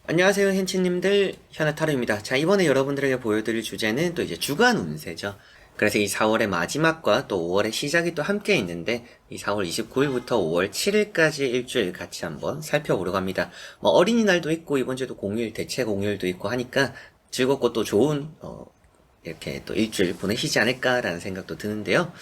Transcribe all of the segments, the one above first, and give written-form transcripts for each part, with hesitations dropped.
안녕하세요, 현치님들. 현아타로입니다. 자, 이번에 여러분들에게 보여드릴 주제는 또 이제 주간 운세죠. 그래서 이 4월의 마지막과 또 5월의 시작이 또 함께 있는데, 이 4월 29일부터 5월 7일까지 일주일 같이 한번 살펴보려고 합니다. 뭐, 어린이날도 있고, 이번 주에도 공휴일, 대체 공휴일도 있고 하니까 즐겁고 또 좋은, 이렇게 또 일주일 보내시지 않을까라는 생각도 드는데요.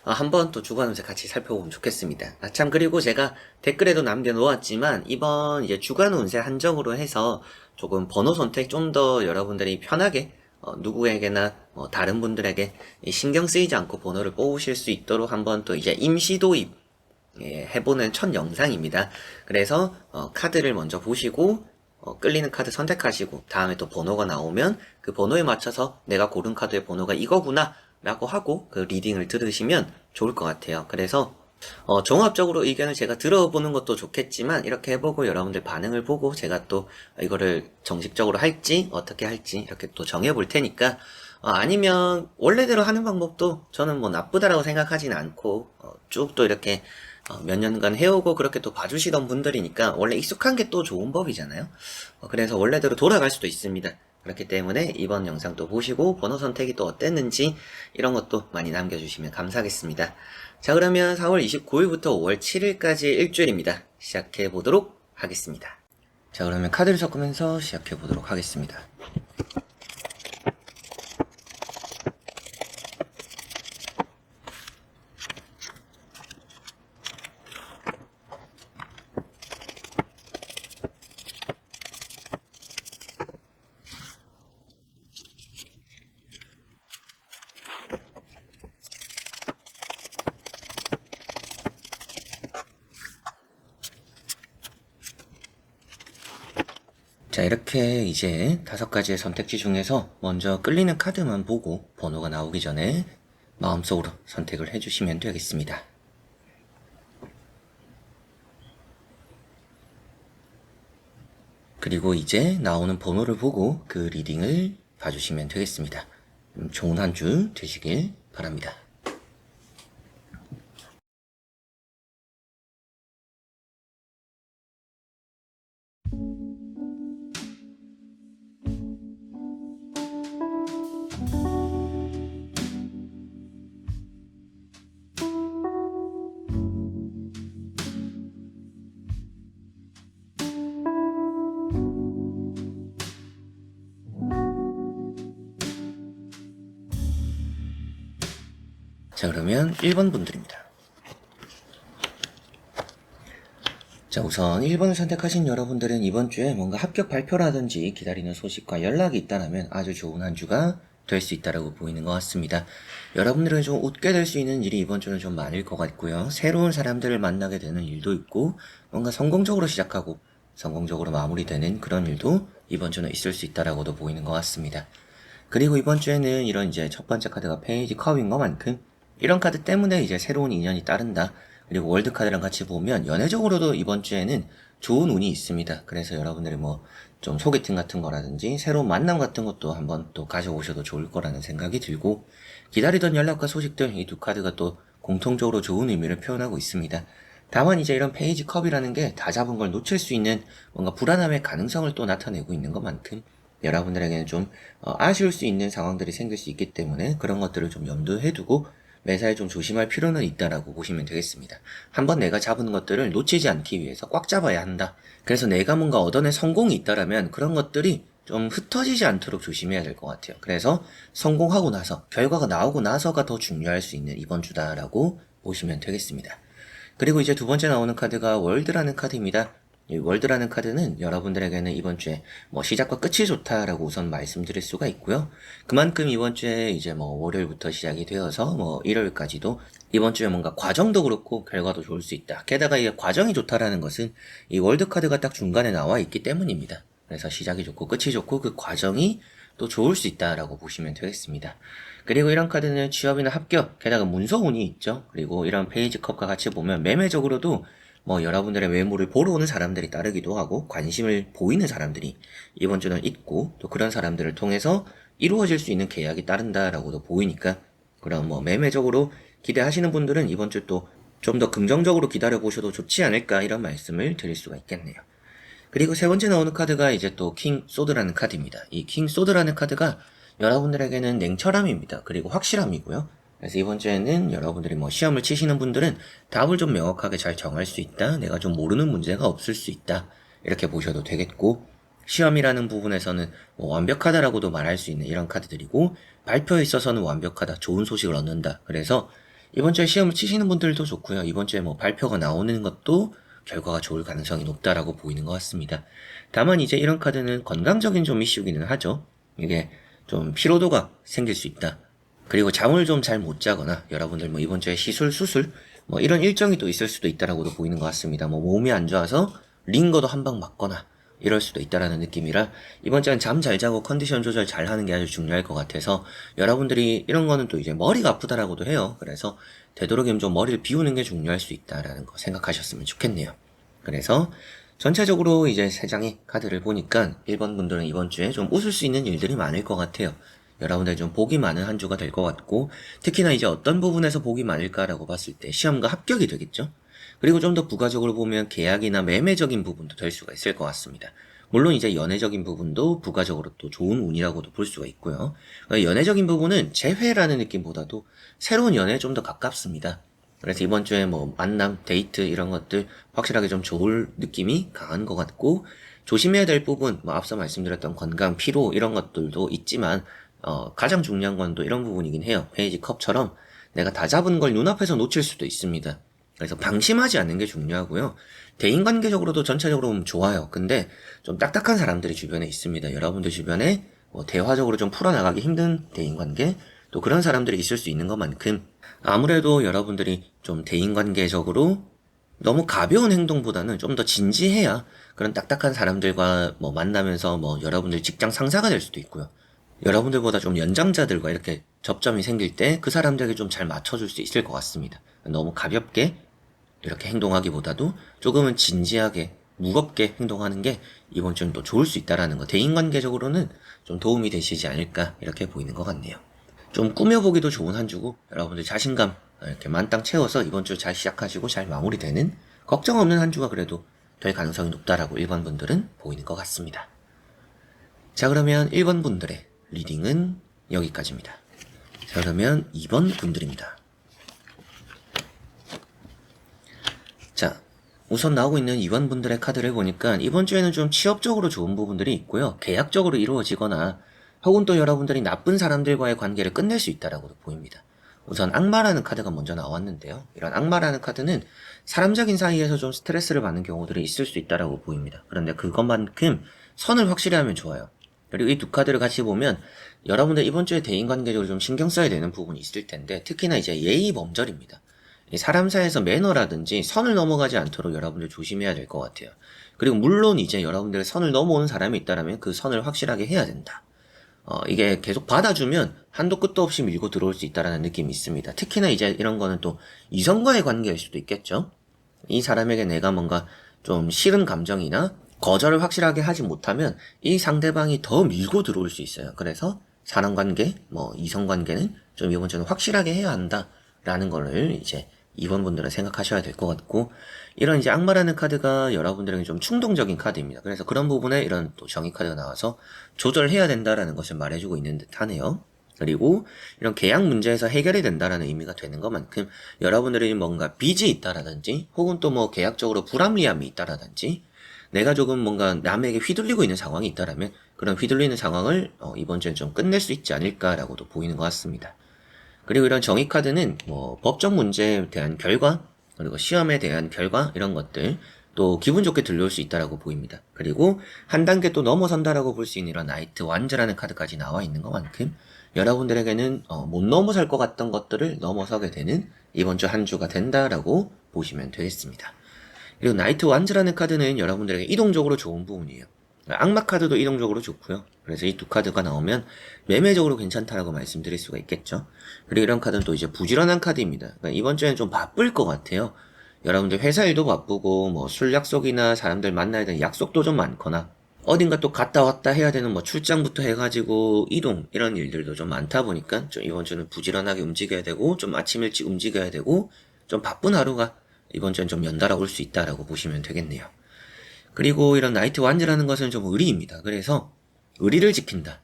한번 또 주간 운세 같이 살펴보면 좋겠습니다. 참, 그리고 제가 댓글에도 남겨놓았지만, 이번 이제 주간 운세 한정으로 해서 조금 번호 선택 좀 더 여러분들이 편하게, 누구에게나, 다른 분들에게 신경 쓰이지 않고 번호를 뽑으실 수 있도록 한번 또 이제 임시 도입, 해보는 첫 영상입니다. 그래서, 카드를 먼저 보시고, 끌리는 카드 선택하시고 다음에 또 번호가 나오면 그 번호에 맞춰서 내가 고른 카드의 번호가 이거구나 라고 하고 그 리딩을 들으시면 좋을 것 같아요. 그래서 종합적으로 의견을 제가 들어보는 것도 좋겠지만 이렇게 해보고 여러분들 반응을 보고 제가 또 이거를 정식적으로 할지 어떻게 할지 이렇게 또 정해볼 테니까 아니면 원래대로 하는 방법도 저는 뭐 나쁘다라고 생각하진 않고 쭉 또 이렇게 몇 년간 해오고 그렇게 또 봐주시던 분들이니까 원래 익숙한 게 또 좋은 법이잖아요. 그래서 원래대로 돌아갈 수도 있습니다. 그렇기 때문에 이번 영상도 보시고 번호 선택이 또 어땠는지 이런 것도 많이 남겨주시면 감사하겠습니다. 자, 그러면 4월 29일부터 5월 7일까지 일주일입니다. 시작해 보도록 하겠습니다. 자, 그러면 카드를 섞으면서 시작해 보도록 하겠습니다. 자, 이렇게 이제 5가지의 선택지 중에서 먼저 끌리는 카드만 보고 번호가 나오기 전에 마음속으로 선택을 해주시면 되겠습니다. 그리고 이제 나오는 번호를 보고 그 리딩을 봐주시면 되겠습니다. 좋은 한 주 되시길 바랍니다. 자, 그러면 1번 분들입니다. 자, 우선 1번을 선택하신 여러분들은 이번 주에 뭔가 합격 발표라든지 기다리는 소식과 연락이 있다면 아주 좋은 한 주가 될 수 있다라고 보이는 것 같습니다. 여러분들은 좀 웃게 될 수 있는 일이 이번 주는 좀 많을 것 같고요. 새로운 사람들을 만나게 되는 일도 있고 뭔가 성공적으로 시작하고 성공적으로 마무리되는 그런 일도 이번 주는 있을 수 있다라고도 보이는 것 같습니다. 그리고 이번 주에는 이런 이제 첫 번째 카드가 페이지 컵인 것만큼 이런 카드 때문에 이제 새로운 인연이 따른다. 그리고 월드카드랑 같이 보면 연애적으로도 이번 주에는 좋은 운이 있습니다. 그래서 여러분들이 뭐 좀 소개팅 같은 거라든지 새로운 만남 같은 것도 한번 또 가져오셔도 좋을 거라는 생각이 들고 기다리던 연락과 소식들 이 두 카드가 또 공통적으로 좋은 의미를 표현하고 있습니다. 다만 이제 이런 페이지 컵이라는 게 다 잡은 걸 놓칠 수 있는 뭔가 불안함의 가능성을 또 나타내고 있는 것만큼 여러분들에게는 좀 아쉬울 수 있는 상황들이 생길 수 있기 때문에 그런 것들을 좀 염두에 두고 매사에 좀 조심할 필요는 있다라고 보시면 되겠습니다. 한번 내가 잡은 것들을 놓치지 않기 위해서 꽉 잡아야 한다. 그래서 내가 뭔가 얻어낸 성공이 있다라면 그런 것들이 좀 흩어지지 않도록 조심해야 될 것 같아요. 그래서 성공하고 나서 결과가 나오고 나서가 더 중요할 수 있는 이번 주다라고 보시면 되겠습니다. 그리고 이제 두 번째 나오는 카드가 월드라는 카드입니다. 이 월드라는 카드는 여러분들에게는 이번 주에 뭐 시작과 끝이 좋다라고 우선 말씀드릴 수가 있고요. 그만큼 이번 주에 이제 뭐 월요일부터 시작이 되어서 뭐 일요일까지도 이번 주에 뭔가 과정도 그렇고 결과도 좋을 수 있다. 게다가 이 과정이 좋다라는 것은 이 월드 카드가 딱 중간에 나와 있기 때문입니다. 그래서 시작이 좋고 끝이 좋고 그 과정이 또 좋을 수 있다라고 보시면 되겠습니다. 그리고 이런 카드는 취업이나 합격, 게다가 문서운이 있죠. 그리고 이런 페이지 컵과 같이 보면 매매적으로도 뭐 여러분들의 외모를 보러 오는 사람들이 따르기도 하고 관심을 보이는 사람들이 이번 주는 있고 또 그런 사람들을 통해서 이루어질 수 있는 계약이 따른다라고도 보이니까 그럼 뭐 매매적으로 기대하시는 분들은 이번 주 또 좀 더 긍정적으로 기다려 보셔도 좋지 않을까 이런 말씀을 드릴 수가 있겠네요. 그리고 세 번째 나오는 카드가 이제 또 킹 소드라는 카드입니다. 이 킹 소드라는 카드가 여러분들에게는 냉철함입니다. 그리고 확실함이고요. 그래서 이번 주에는 여러분들이 뭐 시험을 치시는 분들은 답을 좀 명확하게 잘 정할 수 있다. 내가 좀 모르는 문제가 없을 수 있다. 이렇게 보셔도 되겠고, 시험이라는 부분에서는 뭐 완벽하다라고도 말할 수 있는 이런 카드들이고, 발표에 있어서는 완벽하다, 좋은 소식을 얻는다. 그래서 이번 주에 시험을 치시는 분들도 좋고요. 이번 주에 뭐 발표가 나오는 것도 결과가 좋을 가능성이 높다라고 보이는 것 같습니다. 다만 이제 이런 카드는 건강적인 좀 이슈기는 하죠. 이게 좀 피로도가 생길 수 있다. 그리고 잠을 좀 잘 못 자거나 여러분들 뭐 이번 주에 시술, 수술 뭐 이런 일정이 또 있을 수도 있다라고도 보이는 것 같습니다. 뭐 몸이 안 좋아서 링거도 한 방 맞거나 이럴 수도 있다라는 느낌이라 이번 주엔 잠 잘 자고 컨디션 조절 잘 하는 게 아주 중요할 것 같아서 여러분들이 이런 거는 또 이제 머리가 아프다라고도 해요. 그래서 되도록이면 좀 머리를 비우는 게 중요할 수 있다라는 거 생각하셨으면 좋겠네요. 그래서 전체적으로 이제 세 장의 카드를 보니까 1번 분들은 이번 주에 좀 웃을 수 있는 일들이 많을 것 같아요. 여러분들 좀 복이 많은 한 주가 될 것 같고, 특히나 이제 어떤 부분에서 복이 많을까라고 봤을 때 시험과 합격이 되겠죠. 그리고 좀 더 부가적으로 보면 계약이나 매매적인 부분도 될 수가 있을 것 같습니다. 물론 이제 연애적인 부분도 부가적으로 또 좋은 운이라고도 볼 수가 있고요. 연애적인 부분은 재회라는 느낌보다도 새로운 연애에 좀 더 가깝습니다. 그래서 이번 주에 뭐 만남, 데이트 이런 것들 확실하게 좀 좋을 느낌이 강한 것 같고, 조심해야 될 부분, 뭐 앞서 말씀드렸던 건강, 피로 이런 것들도 있지만 가장 중요한 건 또 이런 부분이긴 해요. 페이지 컵처럼 내가 다 잡은 걸 눈앞에서 놓칠 수도 있습니다. 그래서 방심하지 않는 게 중요하고요. 대인관계적으로도 전체적으로 보면 좋아요. 근데 좀 딱딱한 사람들이 주변에 있습니다. 여러분들 주변에 뭐 대화적으로 좀 풀어나가기 힘든 대인관계, 또 그런 사람들이 있을 수 있는 것만큼 아무래도 여러분들이 좀 대인관계적으로 너무 가벼운 행동보다는 좀 더 진지해야 그런 딱딱한 사람들과 뭐 만나면서 뭐 여러분들 직장 상사가 될 수도 있고요. 여러분들보다 좀 연장자들과 이렇게 접점이 생길 때 그 사람들에게 좀 잘 맞춰줄 수 있을 것 같습니다. 너무 가볍게 이렇게 행동하기보다도 조금은 진지하게 무겁게 행동하는 게 이번 주는 또 좋을 수 있다라는 거, 대인관계적으로는 좀 도움이 되시지 않을까 이렇게 보이는 것 같네요. 좀 꾸며보기도 좋은 한 주고 여러분들 자신감 이렇게 만땅 채워서 이번 주 잘 시작하시고 잘 마무리되는 걱정 없는 한 주가 그래도 될 가능성이 높다라고 1번 분들은 보이는 것 같습니다. 자, 그러면 1번 분들의 리딩은 여기까지입니다. 자, 그러면 2번 분들입니다. 자, 우선 나오고 있는 2번 분들의 카드를 보니까 이번 주에는 좀 취업적으로 좋은 부분들이 있고요. 계약적으로 이루어지거나 혹은 또 여러분들이 나쁜 사람들과의 관계를 끝낼 수 있다라고도 보입니다. 우선 악마라는 카드가 먼저 나왔는데요. 이런 악마라는 카드는 사람적인 사이에서 좀 스트레스를 받는 경우들이 있을 수 있다라고 보입니다. 그런데 그것만큼 선을 확실히 하면 좋아요. 그리고 이 두 카드를 같이 보면 여러분들 이번 주에 대인관계적으로 좀 신경 써야 되는 부분이 있을 텐데 특히나 이제 예의 범절입니다. 사람 사이에서 매너라든지 선을 넘어가지 않도록 여러분들 조심해야 될 것 같아요. 그리고 물론 이제 여러분들 선을 넘어오는 사람이 있다면 그 선을 확실하게 해야 된다. 이게 계속 받아주면 한도 끝도 없이 밀고 들어올 수 있다는 느낌이 있습니다. 특히나 이제 이런 거는 또 이성과의 관계일 수도 있겠죠. 이 사람에게 내가 뭔가 좀 싫은 감정이나 거절을 확실하게 하지 못하면 이 상대방이 더 밀고 들어올 수 있어요. 그래서 사람관계, 뭐 이성관계는 좀 이번 주는 확실하게 해야 한다라는 거를 이제 2번 분들은 생각하셔야 될 것 같고, 이런 이제 악마라는 카드가 여러분들에게 좀 충동적인 카드입니다. 그래서 그런 부분에 이런 또 정의 카드가 나와서 조절해야 된다라는 것을 말해주고 있는 듯 하네요. 그리고 이런 계약 문제에서 해결이 된다라는 의미가 되는 것만큼 여러분들이 뭔가 빚이 있다라든지 혹은 또 뭐 계약적으로 불합리함이 있다라든지 내가 조금 뭔가 남에게 휘둘리고 있는 상황이 있다라면 그런 휘둘리는 상황을 이번 주엔 좀 끝낼 수 있지 않을까라고도 보이는 것 같습니다. 그리고 이런 정의 카드는 뭐 법적 문제에 대한 결과 그리고 시험에 대한 결과 이런 것들 또 기분 좋게 들려올 수 있다라고 보입니다. 그리고 한 단계 또 넘어선다라고 볼 수 있는 이런 나이트 완즈라는 카드까지 나와 있는 것만큼 여러분들에게는 못 넘어설 것 같던 것들을 넘어서게 되는 이번 주 한 주가 된다라고 보시면 되겠습니다. 그리고 나이트 완즈라는 카드는 여러분들에게 이동적으로 좋은 부분이에요. 악마 카드도 이동적으로 좋고요. 그래서 이 두 카드가 나오면 매매적으로 괜찮다라고 말씀드릴 수가 있겠죠. 그리고 이런 카드는 또 이제 부지런한 카드입니다. 그러니까 이번 주에는 좀 바쁠 것 같아요. 여러분들 회사 일도 바쁘고 뭐 술 약속이나 사람들 만나야 되는 약속도 좀 많거나 어딘가 또 갔다 왔다 해야 되는 뭐 출장부터 해가지고 이동 이런 일들도 좀 많다 보니까 좀 이번 주는 부지런하게 움직여야 되고 좀 아침 일찍 움직여야 되고 좀 바쁜 하루가 이번 주엔 좀 연달아 올 수 있다라고 보시면 되겠네요. 그리고 이런 나이트 완즈라는 것은 좀 의리입니다. 그래서 의리를 지킨다.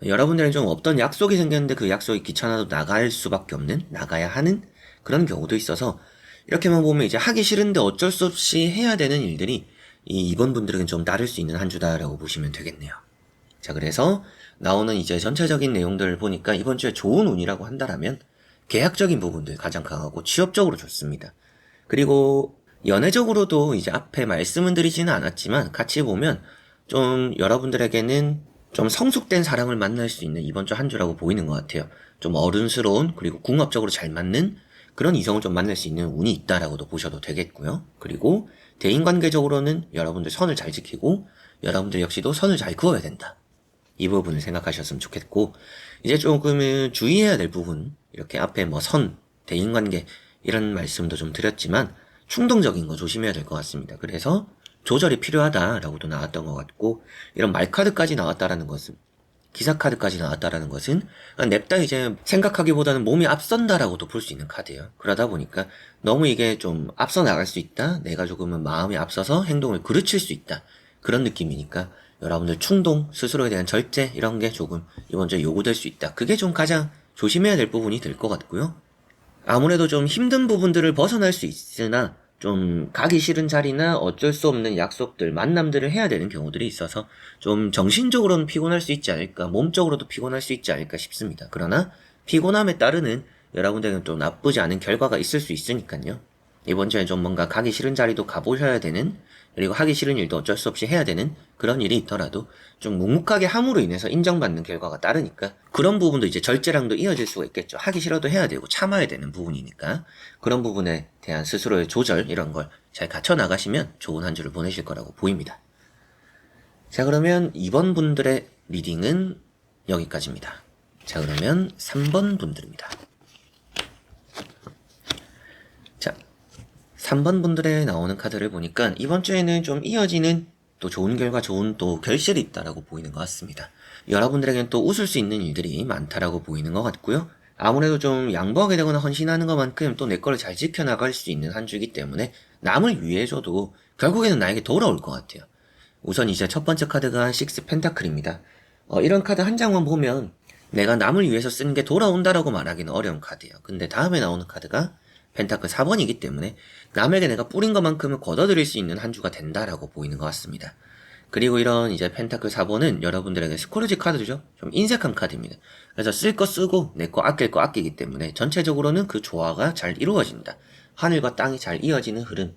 여러분들은 좀 어떤 약속이 생겼는데 그 약속이 귀찮아도 나갈 수밖에 없는, 나가야 하는 그런 경우도 있어서 이렇게만 보면 이제 하기 싫은데 어쩔 수 없이 해야 되는 일들이 이번 분들에겐 좀 따를 수 있는 한 주다라고 보시면 되겠네요. 자, 그래서 나오는 이제 전체적인 내용들을 보니까 이번 주에 좋은 운이라고 한다라면 계약적인 부분들 가장 강하고 취업적으로 좋습니다. 그리고 연애적으로도 이제 앞에 말씀은 드리지는 않았지만 같이 보면 좀 여러분들에게는 좀 성숙된 사람을 만날 수 있는 이번 주 한 주라고 보이는 것 같아요. 좀 어른스러운 그리고 궁합적으로 잘 맞는 그런 이성을 좀 만날 수 있는 운이 있다라고도 보셔도 되겠고요. 그리고 대인관계적으로는 여러분들 선을 잘 지키고 여러분들 역시도 선을 잘 그어야 된다. 이 부분을 생각하셨으면 좋겠고, 이제 조금 주의해야 될 부분, 이렇게 앞에 뭐 선, 대인관계 이런 말씀도 좀 드렸지만 충동적인 거 조심해야 될 것 같습니다. 그래서 조절이 필요하다라고도 나왔던 것 같고, 이런 말카드까지 나왔다라는 것은, 기사카드까지 나왔다라는 것은 냅다 이제 생각하기보다는 몸이 앞선다라고도 볼 수 있는 카드예요. 그러다 보니까 너무 이게 좀 앞서 나갈 수 있다, 내가 조금은 마음이 앞서서 행동을 그르칠 수 있다, 그런 느낌이니까 여러분들 충동, 스스로에 대한 절제 이런 게 조금 이번 주에 요구될 수 있다. 그게 좀 가장 조심해야 될 부분이 될 것 같고요. 아무래도 좀 힘든 부분들을 벗어날 수 있으나 좀 가기 싫은 자리나 어쩔 수 없는 약속들, 만남들을 해야 되는 경우들이 있어서 좀 정신적으로는 피곤할 수 있지 않을까, 몸적으로도 피곤할 수 있지 않을까 싶습니다. 그러나 피곤함에 따르는 여러분들에게는 좀 나쁘지 않은 결과가 있을 수 있으니까요. 이번 주에 좀 뭔가 가기 싫은 자리도 가보셔야 되는, 그리고 하기 싫은 일도 어쩔 수 없이 해야 되는 그런 일이 있더라도 좀 묵묵하게 함으로 인해서 인정받는 결과가 따르니까 그런 부분도 이제 절제랑도 이어질 수가 있겠죠. 하기 싫어도 해야 되고 참아야 되는 부분이니까 그런 부분에 대한 스스로의 조절 이런 걸 잘 갖춰 나가시면 좋은 한 주를 보내실 거라고 보입니다. 자, 그러면 2번 분들의 리딩은 여기까지입니다. 자, 그러면 3번 분들입니다. 자, 3번 분들의 나오는 카드를 보니까 이번 주에는 좀 이어지는 또 좋은 결과, 좋은 또 결실이 있다라고 보이는 것 같습니다. 여러분들에게는 또 웃을 수 있는 일들이 많다라고 보이는 것 같고요. 아무래도 좀 양보하게 되거나 헌신하는 것만큼 또 내 거를 잘 지켜나갈 수 있는 한 주이기 때문에 남을 위해줘도 결국에는 나에게 돌아올 것 같아요. 우선 이제 첫 번째 카드가 식스 펜타클입니다. 이런 카드 한 장만 보면 내가 남을 위해서 쓴 게 돌아온다라고 말하기는 어려운 카드예요. 근데 다음에 나오는 카드가 펜타클 4번이기 때문에 남에게 내가 뿌린 것만큼은 걷어들일 수 있는 한 주가 된다라고 보이는 것 같습니다. 그리고 이런 이제 펜타클 4번은 여러분들에게 스코르지 카드죠. 좀 인색한 카드입니다. 그래서 쓸 거 쓰고 내 거 아낄 거 아끼기 때문에 전체적으로는 그 조화가 잘 이루어진다. 하늘과 땅이 잘 이어지는 흐름.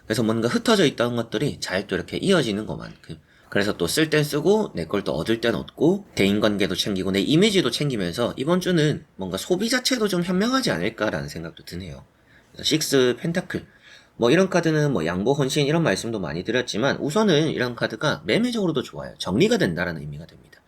그래서 뭔가 흩어져 있던 것들이 잘 또 이렇게 이어지는 것만큼. 그래서 또 쓸 땐 쓰고 내 걸 또 얻을 땐 얻고 대인관계도 챙기고 내 이미지도 챙기면서 이번 주는 뭔가 소비 자체도 좀 현명하지 않을까라는 생각도 드네요. 그래서 식스 펜타클 뭐 이런 카드는 뭐 양보 헌신 이런 말씀도 많이 드렸지만 우선은 이런 카드가 매매적으로도 좋아요. 정리가 된다라는 의미가 됩니다.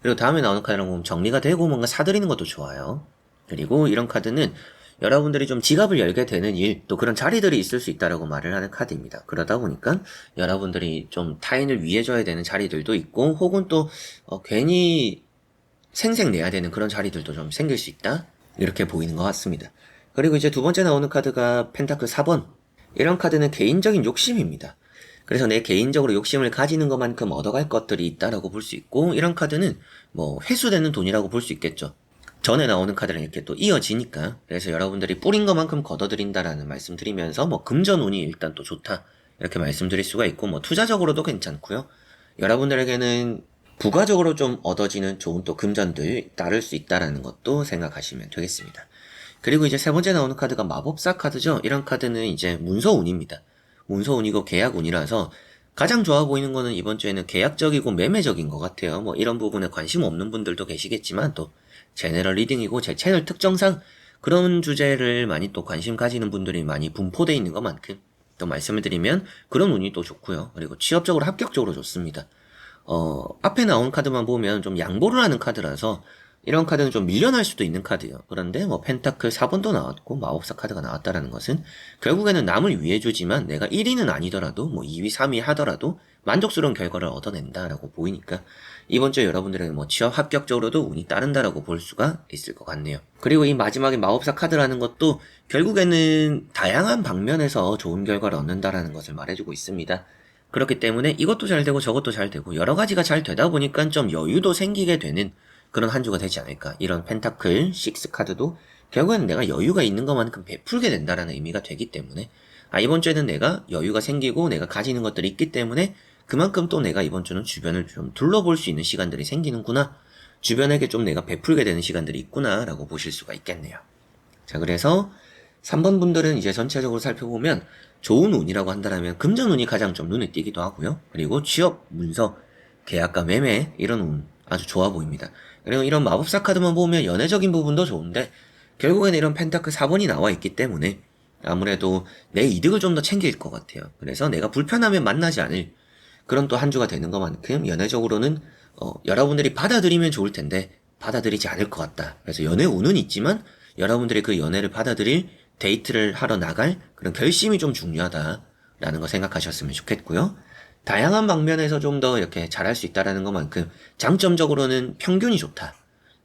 그리고 다음에 나오는 카드랑 보면 정리가 되고 뭔가 사들이는 것도 좋아요. 그리고 이런 카드는 여러분들이 좀 지갑을 열게 되는 일, 또 그런 자리들이 있을 수 있다라고 말을 하는 카드입니다. 그러다 보니까 여러분들이 좀 타인을 위해줘야 되는 자리들도 있고, 혹은 또 괜히 생색내야 되는 그런 자리들도 좀 생길 수 있다. 이렇게 보이는 것 같습니다. 그리고 이제 두 번째 나오는 카드가 펜타클 4번. 이런 카드는 개인적인 욕심입니다. 그래서 내 개인적으로 욕심을 가지는 것만큼 얻어갈 것들이 있다라고 볼 수 있고, 이런 카드는 뭐 회수되는 돈이라고 볼 수 있겠죠. 전에 나오는 카드랑 이렇게 또 이어지니까. 그래서 여러분들이 뿌린 것만큼 걷어들인다라는 말씀 드리면서 뭐 금전운이 일단 또 좋다 이렇게 말씀드릴 수가 있고, 뭐 투자적으로도 괜찮고요. 여러분들에게는 부가적으로 좀 얻어지는 좋은 또 금전들 따를 수 있다라는 것도 생각하시면 되겠습니다. 그리고 이제 세 번째 나오는 카드가 마법사 카드죠. 이런 카드는 이제 문서운입니다. 문서운이고 계약운이라서 가장 좋아 보이는 거는 이번 주에는 계약적이고 매매적인 것 같아요. 뭐 이런 부분에 관심 없는 분들도 계시겠지만 또 제너럴 리딩이고 제 채널 특정상 그런 주제를 많이 또 관심 가지는 분들이 많이 분포되어 있는 것만큼 또 말씀을 드리면 그런 운이 또 좋고요. 그리고 취업적으로 합격적으로 좋습니다. 앞에 나온 카드만 보면 좀 양보를 하는 카드라서 이런 카드는 좀 밀려날 수도 있는 카드예요. 그런데 뭐 펜타클 4번도 나왔고 마법사 카드가 나왔다라는 것은 결국에는 남을 위해 주지만 내가 1위는 아니더라도 뭐 2위, 3위 하더라도 만족스러운 결과를 얻어낸다라고 보이니까 이번 주에 여러분들에게 뭐 취업 합격적으로도 운이 따른다라고 볼 수가 있을 것 같네요. 그리고 이 마지막에 마법사 카드라는 것도 결국에는 다양한 방면에서 좋은 결과를 얻는다라는 것을 말해주고 있습니다. 그렇기 때문에 이것도 잘 되고 저것도 잘 되고 여러 가지가 잘 되다 보니까 좀 여유도 생기게 되는 그런 한 주가 되지 않을까. 이런 펜타클 6 카드도 결국에는 내가 여유가 있는 것만큼 베풀게 된다라는 의미가 되기 때문에 이번 주에는 내가 여유가 생기고 내가 가지는 것들이 있기 때문에 그만큼 또 내가 이번 주는 주변을 좀 둘러볼 수 있는 시간들이 생기는구나. 주변에게 좀 내가 베풀게 되는 시간들이 있구나 라고 보실 수가 있겠네요. 자, 그래서 3번 분들은 이제 전체적으로 살펴보면 좋은 운이라고 한다면 금전 운이 가장 좀 눈에 띄기도 하고요. 그리고 취업, 문서, 계약과 매매 이런 운 아주 좋아 보입니다. 그리고 이런 마법사 카드만 보면 연애적인 부분도 좋은데 결국에는 이런 펜타클 4번이 나와 있기 때문에 아무래도 내 이득을 좀 더 챙길 것 같아요. 그래서 내가 불편하면 만나지 않을 그런 또 한 주가 되는 것만큼 연애적으로는 여러분들이 받아들이면 좋을 텐데 받아들이지 않을 것 같다. 그래서 연애 운은 있지만 여러분들이 그 연애를 받아들일 데이트를 하러 나갈 그런 결심이 좀 중요하다라는 거 생각하셨으면 좋겠고요. 다양한 방면에서 좀 더 이렇게 잘할 수 있다라는 것만큼 장점적으로는 평균이 좋다.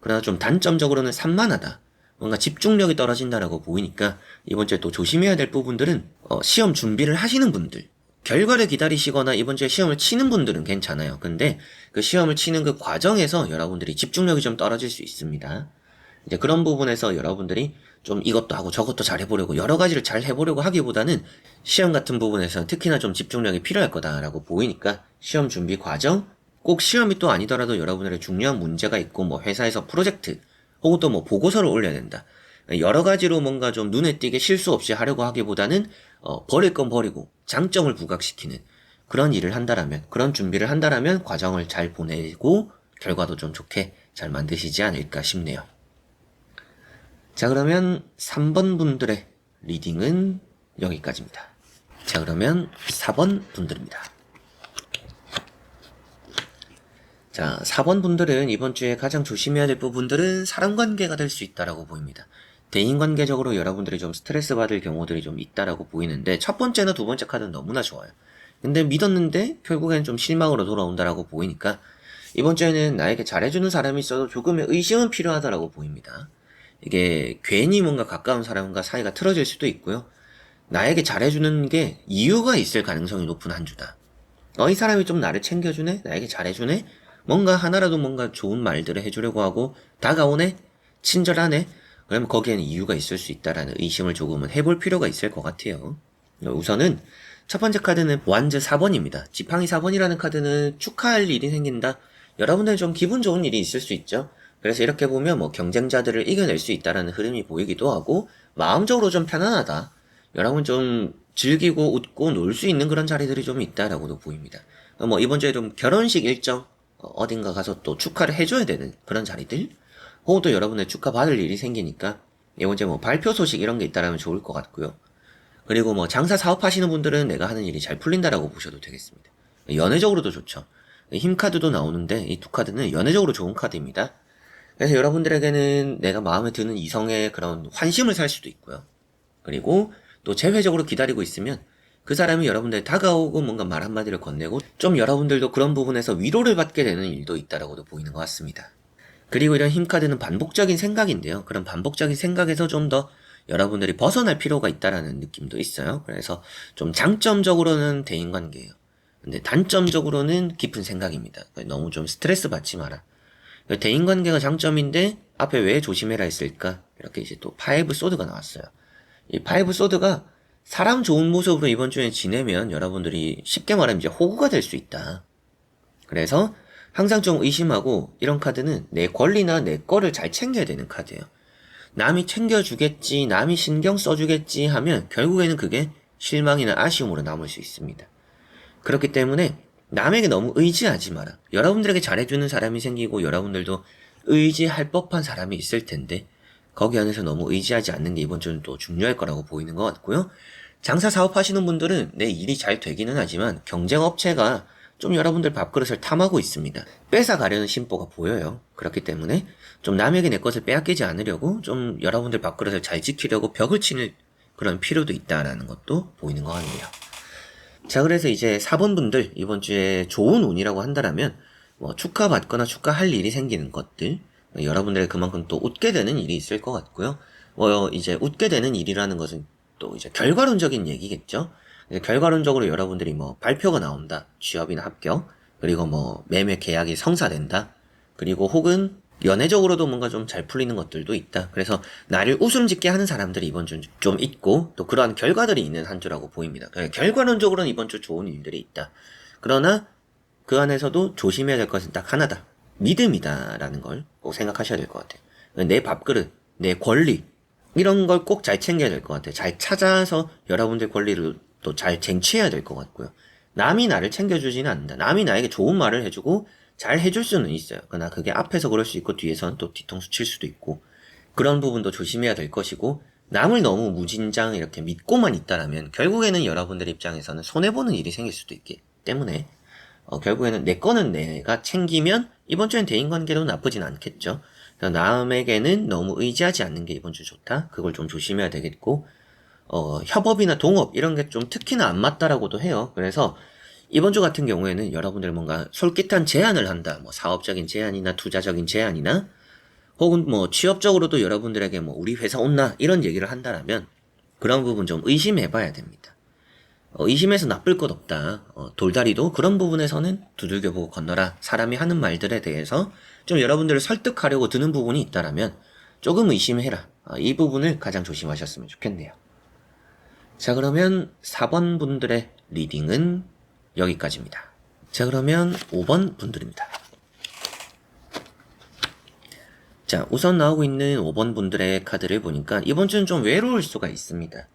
그러나 좀 단점적으로는 산만하다. 뭔가 집중력이 떨어진다라고 보이니까 이번 주에 또 조심해야 될 부분들은 시험 준비를 하시는 분들, 결과를 기다리시거나 이번 주에 시험을 치는 분들은 괜찮아요. 근데 그 시험을 치는 그 과정에서 여러분들이 집중력이 좀 떨어질 수 있습니다. 이제 그런 부분에서 여러분들이 좀 이것도 하고 저것도 잘 해보려고 여러 가지를 잘 해보려고 하기보다는 시험 같은 부분에서는 특히나 좀 집중력이 필요할 거다라고 보이니까 시험 준비 과정, 꼭 시험이 또 아니더라도 여러분들의 중요한 문제가 있고 뭐 회사에서 프로젝트 혹은 또 뭐 보고서를 올려야 된다. 여러 가지로 뭔가 좀 눈에 띄게 실수 없이 하려고 하기보다는 버릴 건 버리고 장점을 부각시키는 그런 일을 한다라면, 그런 준비를 한다라면 과정을 잘 보내고 결과도 좀 좋게 잘 만드시지 않을까 싶네요. 자, 그러면 3번 분들의 리딩은 여기까지입니다. 자, 그러면 4번 분들입니다. 자, 4번 분들은 이번 주에 가장 조심해야 될 부분들은 사람 관계가 될 수 있다라고 보입니다. 대인 관계적으로 여러분들이 좀 스트레스 받을 경우들이 좀 있다라고 보이는데 첫 번째나 두 번째 카드는 너무나 좋아요. 근데 믿었는데 결국엔 좀 실망으로 돌아온다라고 보이니까 이번 주에는 나에게 잘해주는 사람이 있어도 조금의 의심은 필요하다라고 보입니다. 이게 괜히 뭔가 가까운 사람과 사이가 틀어질 수도 있고요. 나에게 잘해주는 게 이유가 있을 가능성이 높은 한 주다. 이 사람이 좀 나를 챙겨주네? 나에게 잘해주네? 뭔가 하나라도 뭔가 좋은 말들을 해주려고 하고 다가오네? 친절하네? 그러면 거기에는 이유가 있을 수 있다라는 의심을 조금은 해볼 필요가 있을 것 같아요. 우선은 첫 번째 카드는 완즈 4번입니다. 지팡이 4번이라는 카드는 축하할 일이 생긴다. 여러분들 좀 기분 좋은 일이 있을 수 있죠. 그래서 이렇게 보면 뭐 경쟁자들을 이겨낼 수 있다라는 흐름이 보이기도 하고 마음적으로 좀 편안하다. 여러분 좀 즐기고 웃고 놀 수 있는 그런 자리들이 좀 있다라고도 보입니다. 뭐 이번 주에 좀 결혼식 일정 어딘가 가서 또 축하를 해줘야 되는 그런 자리들 혹은 또 여러분의 축하받을 일이 생기니까 이번 주에 뭐 발표 소식 이런 게 있다라면 좋을 것 같고요. 그리고 뭐 장사 사업하시는 분들은 내가 하는 일이 잘 풀린다라고 보셔도 되겠습니다. 연애적으로도 좋죠. 힘 카드도 나오는데 이 두 카드는 연애적으로 좋은 카드입니다. 그래서 여러분들에게는 내가 마음에 드는 이성의 그런 환심을 살 수도 있고요. 그리고 또 재회적으로 기다리고 있으면 그 사람이 여러분들 다가오고 뭔가 말 한마디를 건네고 좀 여러분들도 그런 부분에서 위로를 받게 되는 일도 있다라고도 보이는 것 같습니다. 그리고 이런 힘카드는 반복적인 생각인데요. 그런 반복적인 생각에서 좀 더 여러분들이 벗어날 필요가 있다라는 느낌도 있어요. 그래서 좀 장점적으로는 대인관계예요. 근데 단점적으로는 깊은 생각입니다. 너무 좀 스트레스 받지 마라. 대인관계가 장점인데 앞에 왜 조심해라 했을까? 이렇게 이제 또 파이브 소드가 나왔어요. 이 파이브 소드가 사람 좋은 모습으로 이번 주에 지내면 여러분들이 쉽게 말하면 이제 호구가 될 수 있다. 그래서 항상 좀 의심하고 이런 카드는 내 권리나 내 거를 잘 챙겨야 되는 카드예요. 남이 챙겨주겠지, 남이 신경 써주겠지 하면 결국에는 그게 실망이나 아쉬움으로 남을 수 있습니다. 그렇기 때문에 남에게 너무 의지하지 마라. 여러분들에게 잘해주는 사람이 생기고 여러분들도 의지할 법한 사람이 있을 텐데 거기 안에서 너무 의지하지 않는 게 이번 주는 또 중요할 거라고 보이는 것 같고요. 장사 사업하시는 분들은 내 일이 잘 되기는 하지만 경쟁업체가 좀 여러분들 밥그릇을 탐하고 있습니다. 뺏어가려는 심보가 보여요. 그렇기 때문에 좀 남에게 내 것을 빼앗기지 않으려고 좀 여러분들 밥그릇을 잘 지키려고 벽을 치는 그런 필요도 있다라는 것도 보이는 것 같네요. 자, 그래서 이제 4번 분들 이번 주에 좋은 운이라고 한다라면 뭐 축하받거나 축하할 일이 생기는 것들 여러분들의 그만큼 또 웃게 되는 일이 있을 것 같고요. 이제 웃게 되는 일이라는 것은 또 이제 결과론적인 얘기겠죠. 결과론적으로 여러분들이 뭐 발표가 나온다. 취업이나 합격. 그리고 뭐 매매 계약이 성사된다. 그리고 혹은 연애적으로도 뭔가 좀 잘 풀리는 것들도 있다. 그래서 나를 웃음 짓게 하는 사람들이 이번 주 좀 있고 또 그러한 결과들이 있는 한 주라고 보입니다. 결과론적으로는 이번 주 좋은 일들이 있다. 그러나 그 안에서도 조심해야 될 것은 딱 하나다. 믿음이다라는 걸 꼭 생각하셔야 될 것 같아요. 내 밥그릇, 내 권리 이런 걸 꼭 잘 챙겨야 될 것 같아요. 잘 찾아서 여러분들 권리를 또 잘 쟁취해야 될 것 같고요. 남이 나를 챙겨주지는 않는다. 남이 나에게 좋은 말을 해주고 잘 해줄 수는 있어요. 그러나 그게 앞에서 그럴 수 있고 뒤에서는 또 뒤통수 칠 수도 있고 그런 부분도 조심해야 될 것이고 남을 너무 무진장 이렇게 믿고만 있다라면 결국에는 여러분들 입장에서는 손해보는 일이 생길 수도 있기 때문에 결국에는 내 거는 내가 챙기면 이번 주엔 대인관계도 나쁘진 않겠죠. 남에게는 너무 의지하지 않는 게 이번 주 좋다. 그걸 좀 조심해야 되겠고 협업이나 동업 이런 게 좀 특히나 안 맞다라고도 해요. 그래서 이번 주 같은 경우에는 여러분들 뭔가 솔깃한 제안을 한다. 뭐 사업적인 제안이나 투자적인 제안이나 혹은 뭐 취업적으로도 여러분들에게 뭐 우리 회사 온나 이런 얘기를 한다라면 그런 부분 좀 의심해 봐야 됩니다. 의심해서 나쁠 것 없다. 돌다리도 그런 부분에서는 두들겨보고 건너라. 사람이 하는 말들에 대해서 좀 여러분들을 설득하려고 드는 부분이 있다라면 조금 의심해라. 이 부분을 가장 조심하셨으면 좋겠네요. 자, 그러면 4번 분들의 리딩은 여기까지입니다. 자, 그러면 5번 분들입니다. 자, 우선 나오고 있는 5번 분들의 카드를 보니까 이번 주는 좀 외로울 수가 있습니다.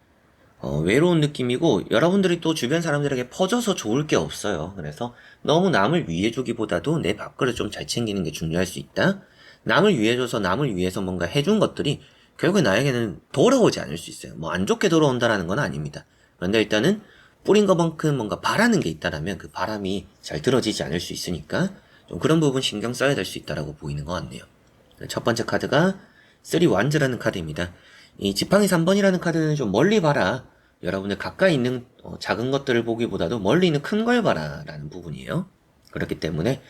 외로운 느낌이고 여러분들이 또 주변 사람들에게 퍼져서 좋을 게 없어요. 그래서 너무 남을 위해주기보다도 내 밥그릇 좀 잘 챙기는 게 중요할 수 있다. 남을 위해줘서 남을 위해서 뭔가 해준 것들이 결국에 나에게는 돌아오지 않을 수 있어요. 뭐 안 좋게 돌아온다라는 건 아닙니다. 그런데 일단은 뿌린 것만큼 뭔가 바라는 게 있다라면 그 바람이 잘 들어지지 않을 수 있으니까 좀 그런 부분 신경 써야 될 수 있다라고 보이는 것 같네요. 첫 번째 카드가 3 완즈라는 카드입니다. 이 지팡이 3번이라는 카드는 좀 멀리 봐라. 여러분들 가까이 있는 작은 것들을 보기보다도 멀리 있는 큰 걸 봐라 라는 부분이에요. 그렇기 때문에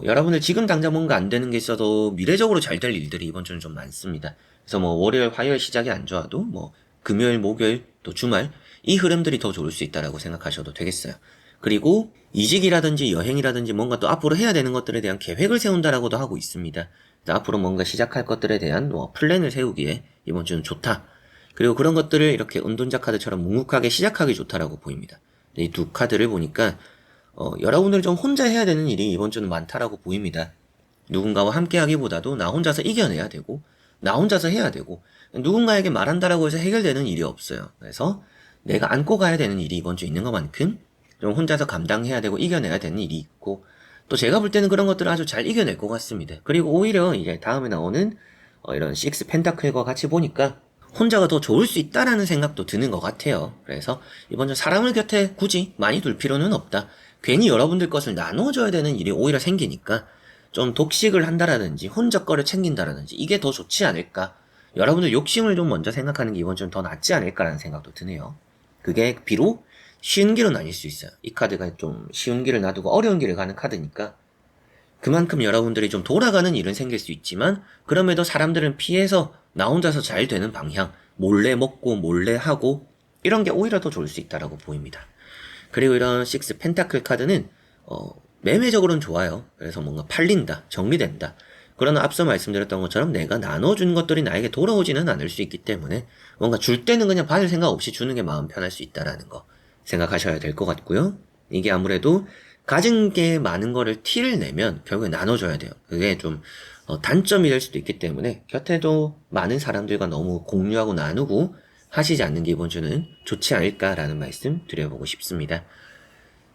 여러분들 지금 당장 뭔가 안 되는 게 있어도 미래적으로 잘 될 일들이 이번 주는 좀 많습니다. 그래서 뭐 월요일, 화요일 시작이 안 좋아도 뭐 금요일, 목요일, 또 주말 이 흐름들이 더 좋을 수 있다라고 생각하셔도 되겠어요. 그리고 이직이라든지 여행이라든지 뭔가 또 앞으로 해야 되는 것들에 대한 계획을 세운다라고도 하고 있습니다. 앞으로 뭔가 시작할 것들에 대한 플랜을 세우기에 이번 주는 좋다. 그리고 그런 것들을 이렇게 은둔자 카드처럼 묵묵하게 시작하기 좋다라고 보입니다. 이 두 카드를 보니까 여러분들 좀 혼자 해야 되는 일이 이번 주는 많다라고 보입니다. 누군가와 함께 하기보다도 나 혼자서 이겨내야 되고 나 혼자서 해야 되고 누군가에게 말한다라고 해서 해결되는 일이 없어요. 그래서 내가 안고 가야 되는 일이 이번 주 있는 것만큼 좀 혼자서 감당해야 되고 이겨내야 되는 일이 있고 또 제가 볼 때는 그런 것들을 아주 잘 이겨낼 것 같습니다. 그리고 오히려 이제 다음에 나오는 이런 6 펜타클과 같이 보니까 혼자가 더 좋을 수 있다라는 생각도 드는 것 같아요. 그래서 이번 주 사람을 곁에 굳이 많이 둘 필요는 없다. 괜히 여러분들 것을 나눠줘야 되는 일이 오히려 생기니까 좀 독식을 한다라든지 혼자 거를 챙긴다라든지 이게 더 좋지 않을까. 여러분들 욕심을 좀 먼저 생각하는 게 이번 주는 더 낫지 않을까라는 생각도 드네요. 그게 비록 쉬운 길은 아닐 수 있어요. 이 카드가 좀 쉬운 길을 놔두고 어려운 길을 가는 카드니까 그만큼 여러분들이 좀 돌아가는 일은 생길 수 있지만 그럼에도 사람들은 피해서 나 혼자서 잘 되는 방향, 몰래 먹고 몰래 하고 이런 게 오히려 더 좋을 수 있다라고 보입니다. 그리고 이런 6 펜타클 카드는 매매적으로는 좋아요. 그래서 뭔가 팔린다, 정리된다. 그러나 앞서 말씀드렸던 것처럼 내가 나눠준 것들이 나에게 돌아오지는 않을 수 있기 때문에 뭔가 줄 때는 그냥 받을 생각 없이 주는 게 마음 편할 수 있다라는 거 생각하셔야 될 것 같고요. 이게 아무래도 가진 게 많은 거를 티를 내면 결국에 나눠줘야 돼요. 그게 좀 단점이 될 수도 있기 때문에 곁에도 많은 사람들과 너무 공유하고 나누고 하시지 않는 게 이번 주는 좋지 않을까라는 말씀 드려보고 싶습니다.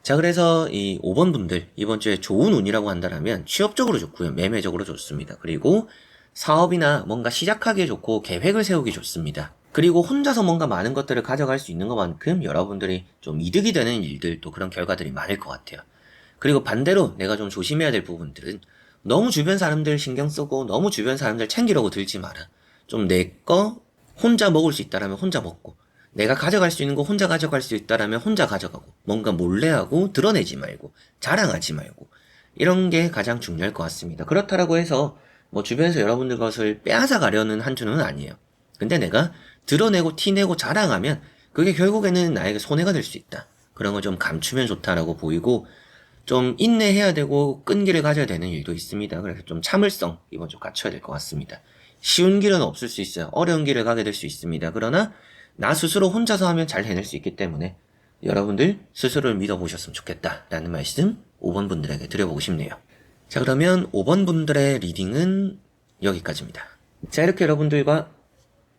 자, 그래서 이 5번 분들 이번 주에 좋은 운이라고 한다면 취업적으로 좋고요. 매매적으로 좋습니다. 그리고 사업이나 뭔가 시작하기에 좋고 계획을 세우기 좋습니다. 그리고 혼자서 뭔가 많은 것들을 가져갈 수 있는 것만큼 여러분들이 좀 이득이 되는 일들 또 그런 결과들이 많을 것 같아요. 그리고 반대로 내가 좀 조심해야 될 부분들은 너무 주변 사람들 신경 쓰고 너무 주변 사람들 챙기려고 들지 마라. 좀 내 거 혼자 먹을 수 있다라면 혼자 먹고 내가 가져갈 수 있는 거 혼자 가져갈 수 있다라면 혼자 가져가고 뭔가 몰래 하고 드러내지 말고 자랑하지 말고 이런 게 가장 중요할 것 같습니다. 그렇다라고 해서 뭐 주변에서 여러분들 것을 빼앗아 가려는 한 주는 아니에요. 근데 내가 드러내고 티내고 자랑하면 그게 결국에는 나에게 손해가 될 수 있다. 그런 걸 좀 감추면 좋다라고 보이고, 좀 인내해야 되고 끈기를 가져야 되는 일도 있습니다. 그래서 좀 참을성 이번 주 갖춰야 될 것 같습니다. 쉬운 길은 없을 수 있어요. 어려운 길을 가게 될 수 있습니다. 그러나 나 스스로 혼자서 하면 잘 해낼 수 있기 때문에 여러분들 스스로를 믿어보셨으면 좋겠다라는 말씀 5번 분들에게 드려보고 싶네요. 자, 그러면 5번 분들의 리딩은 여기까지입니다. 자, 이렇게 여러분들과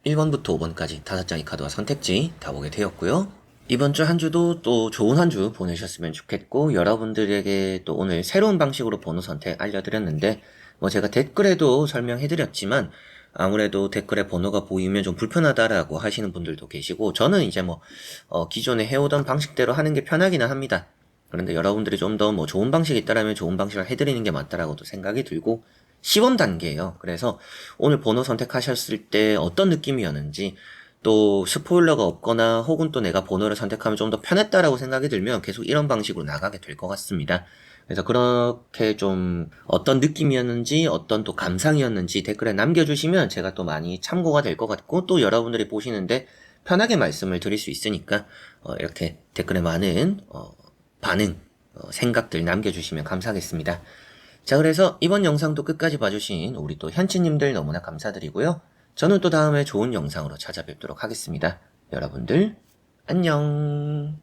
1번부터 5번까지 5장의 카드와 선택지 다 보게 되었고요. 이번 주 한 주도 또 좋은 한 주 보내셨으면 좋겠고, 여러분들에게 또 오늘 새로운 방식으로 번호 선택 알려드렸는데, 뭐 제가 댓글에도 설명해드렸지만, 아무래도 댓글에 번호가 보이면 좀 불편하다라고 하시는 분들도 계시고, 저는 이제 기존에 해오던 방식대로 하는 게 편하기는 합니다. 그런데 여러분들이 좀 더 좋은 방식이 있다라면 좋은 방식을 해드리는 게 맞다라고도 생각이 들고, 시범 단계예요. 그래서 오늘 번호 선택하셨을 때 어떤 느낌이었는지, 또 스포일러가 없거나 혹은 또 내가 번호를 선택하면 좀 더 편했다라고 생각이 들면 계속 이런 방식으로 나가게 될 것 같습니다. 그래서 그렇게 좀 어떤 느낌이었는지 어떤 또 감상이었는지 댓글에 남겨주시면 제가 또 많이 참고가 될 것 같고, 또 여러분들이 보시는데 편하게 말씀을 드릴 수 있으니까 이렇게 댓글에 많은 반응, 생각들 남겨주시면 감사하겠습니다. 자, 그래서 이번 영상도 끝까지 봐주신 우리 또 현치님들 너무나 감사드리고요. 저는 또 다음에 좋은 영상으로 찾아뵙도록 하겠습니다. 여러분들 안녕.